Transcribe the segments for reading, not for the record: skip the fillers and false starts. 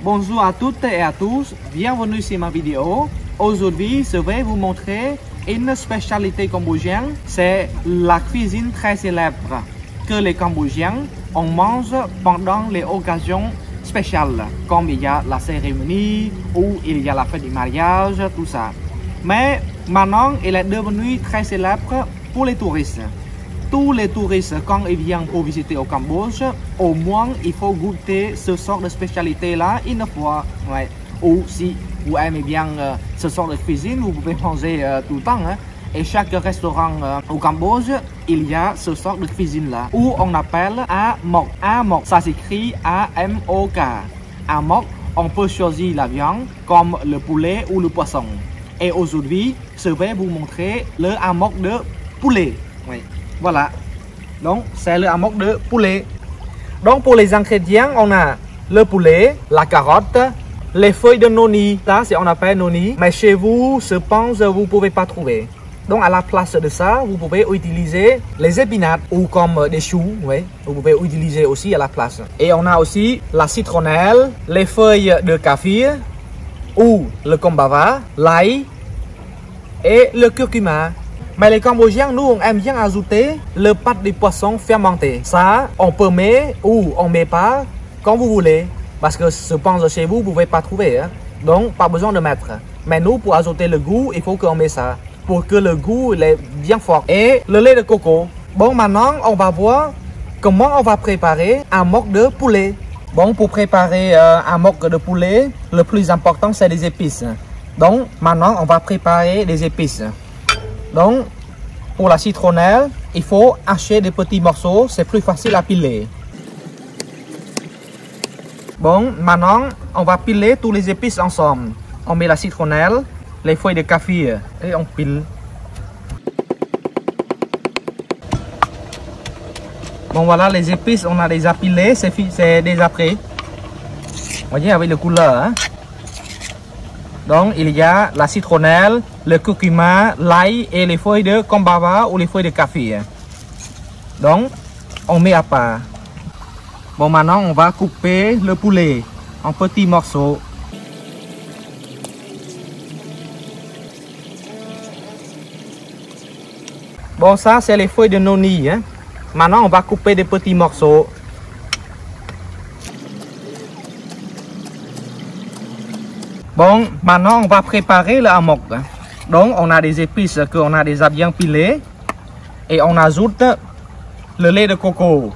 Bonjour à toutes et à tous, bienvenue sur ma vidéo. Aujourd'hui, je vais vous montrer une spécialité cambodgienne, c'est la cuisine très célèbre que les Cambodgiens on mange pendant les occasions spéciales, comme il y a la cérémonie ou il y a la fête du mariage, tout ça. Mais maintenant, elle est devenue très célèbre pour les touristes. Tous les touristes, quand ils viennent pour visiter au Cambodge, au moins il faut goûter ce genre de spécialité-là une fois. Ouais. Ou si vous aimez bien ce genre de cuisine, vous pouvez manger tout le temps. Hein. Et chaque restaurant au Cambodge, il y a ce genre de cuisine-là, où on appelle amok. Amok, ça s'écrit A-M-O-K. Amok, on peut choisir la viande comme le poulet ou le poisson. Et aujourd'hui, je vais vous montrer le amok de poulet. Oui. Voilà, donc c'est le amok de poulet. Donc pour les ingrédients, on a le poulet, la carotte, les feuilles de noni. Ça, c'est on appelle noni. Mais chez vous, je pense, vous ne pouvez pas trouver. Donc à la place de ça, vous pouvez utiliser les épinards ou comme des choux. Oui, vous pouvez utiliser aussi à la place. Et on a aussi la citronnelle, les feuilles de kaffir ou le kombava, l'ail et le curcuma. Mais les Cambodgiens, nous, on aime bien ajouter le pâte de poisson fermenté. Ça, on peut mettre ou on ne met pas, comme vous voulez. Parce que je pense que chez vous, vous ne pouvez pas trouver. Hein. Donc, pas besoin de mettre. Mais nous, pour ajouter le goût, il faut qu'on mette ça. Pour que le goût il est bien fort. Et le lait de coco. Bon, maintenant, on va voir comment on va préparer un mok de poulet. Bon, pour préparer un mok de poulet, le plus important, c'est les épices. Donc, maintenant, on va préparer les épices. Donc, pour la citronnelle, il faut hacher des petits morceaux, c'est plus facile à piler. Bon, maintenant, on va piler tous les épices ensemble. On met la citronnelle, les feuilles de kaffir et on pile. Bon, voilà, les épices, on a déjà pilé, c'est déjà prêt. Vous voyez, avec le couleur, hein? Donc, il y a la citronnelle, le curcuma, l'ail et les feuilles de kombava ou les feuilles de kaffir. Donc, on met à part. Bon, maintenant, on va couper le poulet en petits morceaux. Bon, ça, c'est les feuilles de noni. Hein. Maintenant, on va couper des petits morceaux. Bon, maintenant on va préparer le amok. Donc on a des épices qu'on a déjà bien pilées. Et on ajoute le lait de coco.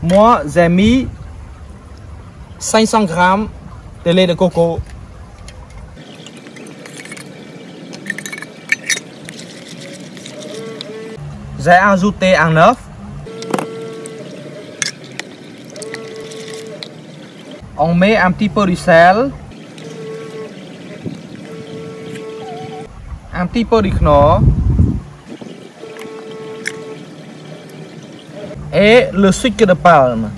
Moi j'ai mis 500 g de lait de coco. J'ai ajouté un œuf. On met un petit peu de sel. Un petit peu de knorr et le sucre de palme.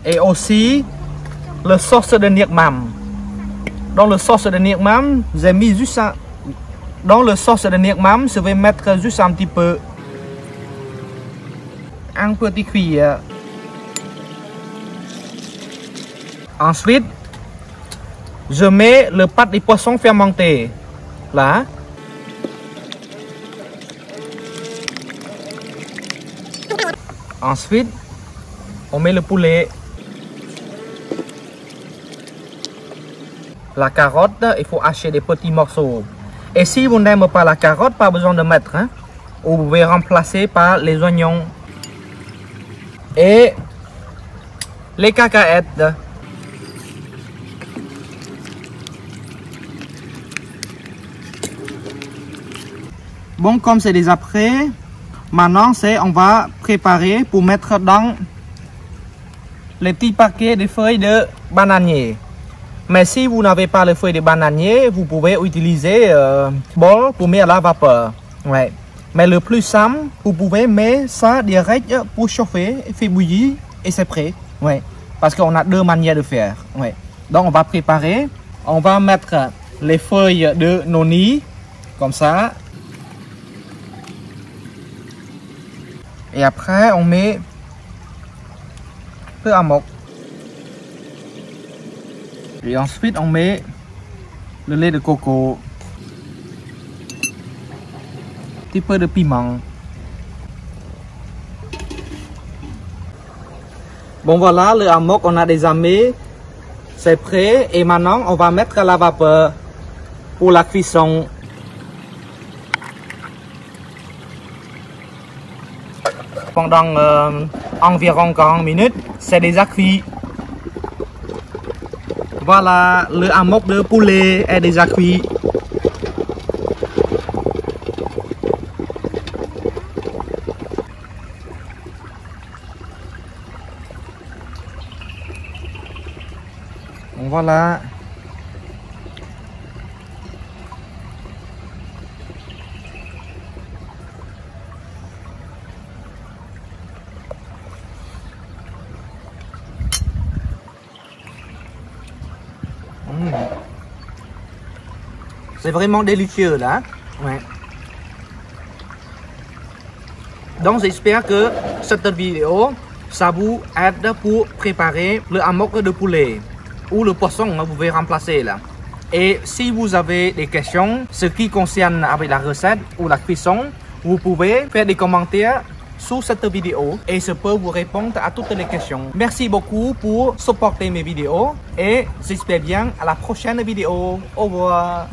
Et aussi le sauce de niek mam. Dans le sauce de niek mam, j'ai mis juste un... Dans le sauce de niek mam, je vais mettre juste un petit peu. Un petit cuillère. Ensuite, je mets le pâte de poisson fermenté. Là. Ensuite, on met le poulet. La carotte, il faut hacher des petits morceaux. Et si vous n'aimez pas la carotte, pas besoin de mettre. Hein. Vous pouvez remplacer par les oignons. Et les cacahuètes. Bon, comme c'est déjà prêt, maintenant on va préparer pour mettre dans les petits paquets de feuilles de bananier. Mais si vous n'avez pas les feuilles de bananier, vous pouvez utiliser bol pour mettre à la vapeur. Ouais. Mais le plus simple, vous pouvez mettre ça direct pour chauffer, faire bouillir et c'est prêt. Ouais. Parce qu'on a deux manières de faire. Ouais. Donc on va préparer. On va mettre les feuilles de noni comme ça. Et après, on met peu amok. Et ensuite on met le lait de coco, un petit peu de piment. Bon voilà, le amok on a déjà mis, c'est prêt et maintenant on va mettre à la vapeur pour la cuisson. Pendant environ 40 minutes, c'est déjà cuit. Voilà, le amok de poulet est déjà cuit. Voilà. C'est vraiment délicieux là. Ouais. Donc j'espère que cette vidéo ça vous aide pour préparer le amok de poulet ou le poisson, vous pouvez remplacer là. Et si vous avez des questions ce qui concerne avec la recette ou la cuisson, vous pouvez faire des commentaires sous cette vidéo et je peux vous répondre à toutes les questions. Merci beaucoup pour supporter mes vidéos et j'espère bien à la prochaine vidéo. Au revoir.